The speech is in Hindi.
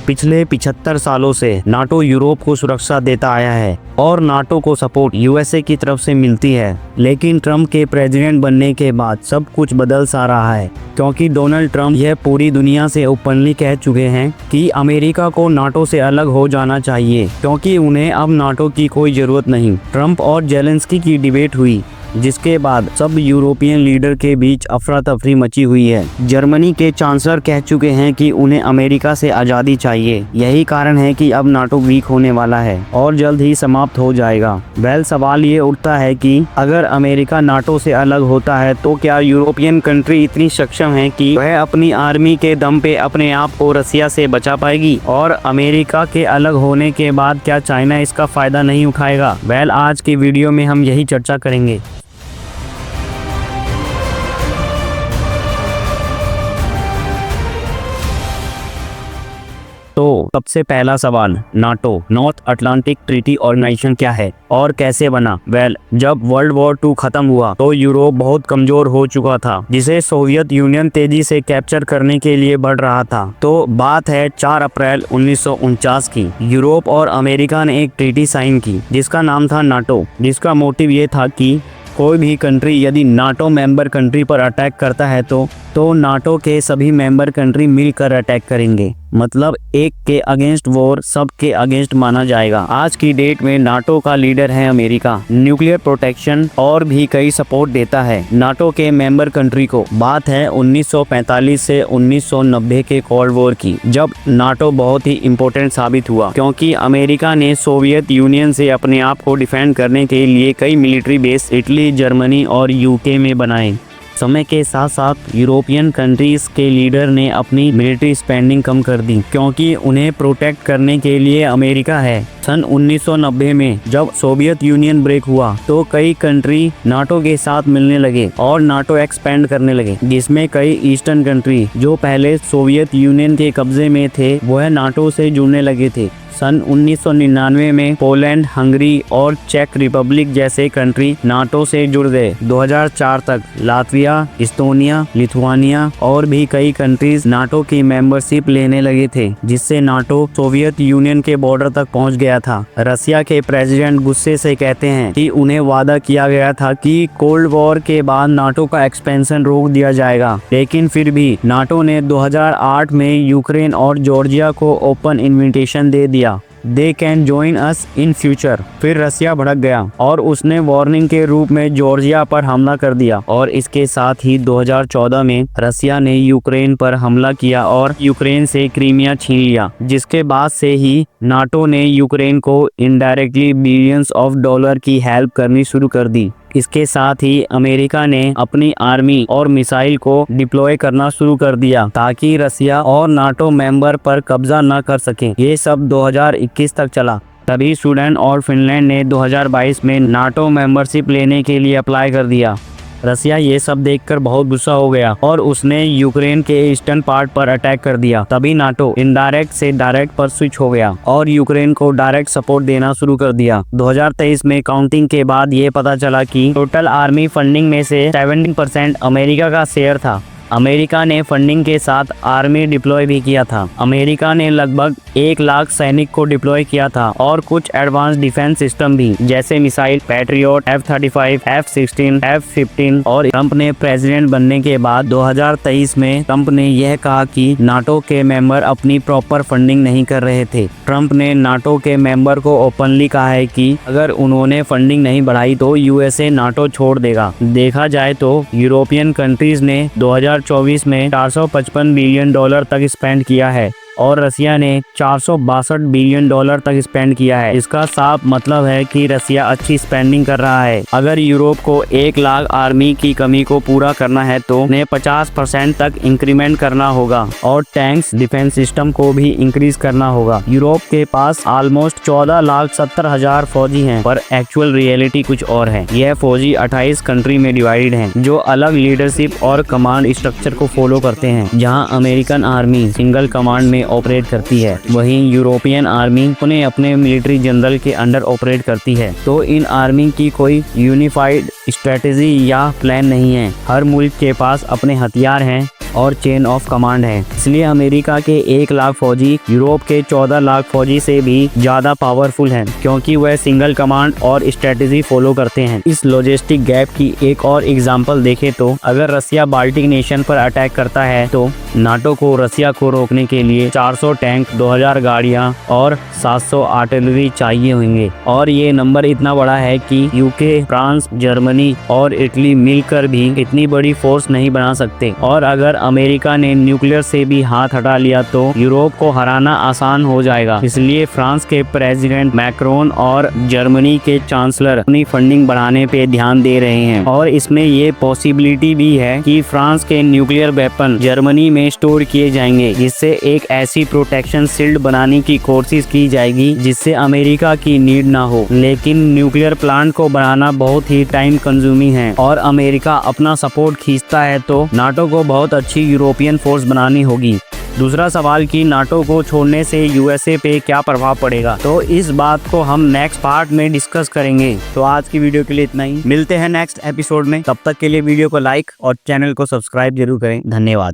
पिछले 75 सालों से नाटो यूरोप को सुरक्षा देता आया है और नाटो को सपोर्ट यूएसए की तरफ से मिलती है। लेकिन ट्रम्प के प्रेसिडेंट बनने के बाद सब कुछ बदल सा रहा है, क्योंकि डोनाल्ड ट्रम्प यह पूरी दुनिया से ओपनली कह चुके हैं कि अमेरिका को नाटो से अलग हो जाना चाहिए, क्योंकि उन्हें अब नाटो की कोई जरूरत नहीं। ट्रम्प और जेलेंस्की की डिबेट हुई, जिसके बाद सब यूरोपियन लीडर के बीच अफरा तफरी मची हुई है। जर्मनी के चांसलर कह चुके हैं कि उन्हें अमेरिका से आज़ादी चाहिए। यही कारण है कि अब नाटो वीक होने वाला है और जल्द ही समाप्त हो जाएगा। वेल, सवाल ये उठता है कि अगर अमेरिका नाटो से अलग होता है तो क्या यूरोपियन कंट्री इतनी सक्षम है कि वह अपनी आर्मी के दम पे अपने आप को रसिया से बचा पाएगी? और अमेरिका के अलग होने के बाद क्या चाइना इसका फायदा नहीं उठाएगा? वेल, आज की वीडियो में हम यही चर्चा करेंगे। तो सबसे पहला सवाल, NATO North Atlantic Treaty Organization क्या है और कैसे बना? वेल, जब वर्ल्ड वॉर 2 खत्म हुआ तो यूरोप बहुत कमजोर हो चुका था, जिसे सोवियत यूनियन तेजी से कैप्चर करने के लिए बढ़ रहा था। तो बात है 4 अप्रैल 1949 की। यूरोप और अमेरिका ने एक ट्रीटी साइन की जिसका नाम था नाटो, जिसका मोटिव ये था कि कोई भी कंट्री यदि नाटो मेंबर कंट्री पर अटैक करता है तो नाटो के सभी मेंबर कंट्री मिलकर अटैक करेंगे। मतलब एक के अगेंस्ट वॉर सब के अगेंस्ट माना जाएगा। आज की डेट में नाटो का लीडर है अमेरिका। न्यूक्लियर प्रोटेक्शन और भी कई सपोर्ट देता है नाटो के मेंबर कंट्री को। बात है 1945 से 1990 के कोल्ड वॉर की, जब नाटो बहुत ही इम्पोर्टेंट साबित हुआ, क्योंकि अमेरिका ने सोवियत यूनियन से अपने आप को डिफेंड करने के लिए कई मिलिट्री बेस इटली, जर्मनी और यूके में बनाए। समय के साथ साथ यूरोपियन कंट्रीज के लीडर ने अपनी मिलिट्री स्पेंडिंग कम कर दी, क्योंकि उन्हें प्रोटेक्ट करने के लिए अमेरिका है। सन 1990 में जब सोवियत यूनियन ब्रेक हुआ तो कई कंट्री नाटो के साथ मिलने लगे और नाटो एक्सपेंड करने लगे, जिसमें कई ईस्टर्न कंट्री जो पहले सोवियत यूनियन के कब्जे में थे वह नाटो से जुड़ने लगे थे। सन 1999 में पोलैंड, हंगरी और चेक रिपब्लिक जैसे कंट्री नाटो से जुड़ गए। 2004 तक लातविया, इस्टोनिया, लिथुआनिया और भी कई कंट्रीज नाटो की मेंबरशिप लेने लगे थे, जिससे नाटो सोवियत यूनियन के बॉर्डर तक पहुंच गया था। रसिया के प्रेसिडेंट गुस्से से कहते हैं कि उन्हें वादा किया गया था कि कोल्ड वॉर के बाद नाटो का एक्सपेंशन रोक दिया जाएगा, लेकिन फिर भी नाटो ने 2008 में यूक्रेन और जॉर्जिया को ओपन इन्विटेशन दे दिया, they can join us in future. फिर रसिया भड़क गया और उसने वार्निंग के रूप में जॉर्जिया पर हमला कर दिया, और इसके साथ ही 2014 में रसिया ने यूक्रेन पर हमला किया और यूक्रेन से क्रीमिया छीन लिया, जिसके बाद से ही नाटो ने यूक्रेन को इनडायरेक्टली बिलियंस ऑफ डॉलर की हेल्प करनी शुरू कर दी। इसके साथ ही अमेरिका ने अपनी आर्मी और मिसाइल को डिप्लॉय करना शुरू कर दिया ताकि रसिया और नाटो मेंबर पर कब्जा न कर सके। ये सब 2021 तक चला। तभी स्वीडन और फिनलैंड ने 2022 में नाटो मेंबरशिप लेने के लिए अप्लाई कर दिया। रसिया ये सब देखकर बहुत गुस्सा हो गया और उसने यूक्रेन के ईस्टर्न पार्ट पर अटैक कर दिया। तभी नाटो इनडायरेक्ट से डायरेक्ट पर स्विच हो गया और यूक्रेन को डायरेक्ट सपोर्ट देना शुरू कर दिया। 2023 में काउंटिंग के बाद ये पता चला कि टोटल आर्मी फंडिंग में से 70% अमेरिका का शेयर था। अमेरिका ने फंडिंग के साथ आर्मी डिप्लॉय भी किया था। अमेरिका ने लगभग 1 लाख सैनिक को डिप्लॉय किया था और कुछ एडवांस डिफेंस सिस्टम भी, जैसे missile, patriot, F-35, F-16, F-15। और ट्रम्प ने प्रेसिडेंट बनने के बाद 2023 में ट्रम्प ने यह कहा कि नाटो के मेंबर अपनी प्रॉपर फंडिंग नहीं कर रहे थे। ट्रम्प ने नाटो के मेंबर को ओपनली कहा है कि अगर उन्होंने फंडिंग नहीं बढ़ाई तो यूएसए नाटो छोड़ देगा। देखा जाए तो यूरोपियन कंट्रीज ने 2024 में 455 बिलियन डॉलर तक स्पेंड किया है और रसिया ने 462 बिलियन डॉलर तक स्पेंड किया है। इसका साफ मतलब है कि रसिया अच्छी स्पेंडिंग कर रहा है। अगर यूरोप को 1 लाख आर्मी की कमी को पूरा करना है तो उन्हें 50% तक इंक्रीमेंट करना होगा और टैंक्स, डिफेंस सिस्टम को भी इंक्रीज करना होगा। यूरोप के पास ऑलमोस्ट 14,70,000 फौजी हैं, पर एक्चुअल रियलिटी कुछ और है। यह फौजी 28 कंट्री में डिवाइडेड हैं, जो अलग लीडरशिप और कमांड स्ट्रक्चर को फॉलो करते हैं। जहां अमेरिकन आर्मी सिंगल कमांड में ऑपरेट करती है, वहीं यूरोपियन आर्मी उन्हें अपने मिलिट्री जनरल के अंडर ऑपरेट करती है। तो इन आर्मी की कोई यूनिफाइड स्ट्रेटेजी या प्लान नहीं है। हर मुल्क के पास अपने हथियार हैं और चेन ऑफ कमांड है। इसलिए अमेरिका के 1 लाख फौजी यूरोप के 14 लाख फौजी से भी ज्यादा पावरफुल हैं, क्योंकि वह सिंगल कमांड और स्ट्रेटेजी फॉलो करते हैं। इस लॉजिस्टिक गैप की एक और एग्जांपल देखें तो अगर रसिया बाल्टिक नेशन पर अटैक करता है तो नाटो को रसिया को रोकने के लिए 400 टैंक, 2000 गाड़ियां और 700 आर्टिलरी चाहिए होंगे। और ये नंबर इतना बड़ा है कि यूके, फ्रांस, जर्मनी और इटली मिलकर भी इतनी बड़ी फोर्स नहीं बना सकते। और अगर अमेरिका ने न्यूक्लियर से भी हाथ हटा लिया तो यूरोप को हराना आसान हो जाएगा। इसलिए फ्रांस के प्रेसिडेंट मैक्रोन और जर्मनी के चांसलर अपनी फंडिंग बढ़ाने पे ध्यान दे रहे हैं। और इसमें ये पॉसिबिलिटी भी है कि फ्रांस के न्यूक्लियर वेपन जर्मनी में स्टोर किए जाएंगे, जिससे एक ऐसी प्रोटेक्शन शील्ड बनाने की कोशिश की जाएगी जिससे अमेरिका की नीड ना हो। लेकिन न्यूक्लियर प्लांट को बनाना बहुत ही टाइम कंज्यूमिंग है और अमेरिका अपना सपोर्ट खींचता है तो नाटो को बहुत अच्छी यूरोपियन फोर्स बनानी होगी। दूसरा सवाल कि नाटो को छोड़ने से यूएसए पे क्या प्रभाव पड़ेगा, तो इस बात को हम नेक्स्ट पार्ट में डिस्कस करेंगे। तो आज की वीडियो के लिए इतना ही, मिलते हैं नेक्स्ट एपिसोड में। तब तक के लिए वीडियो को लाइक और चैनल को सब्सक्राइब जरूर करें। धन्यवाद।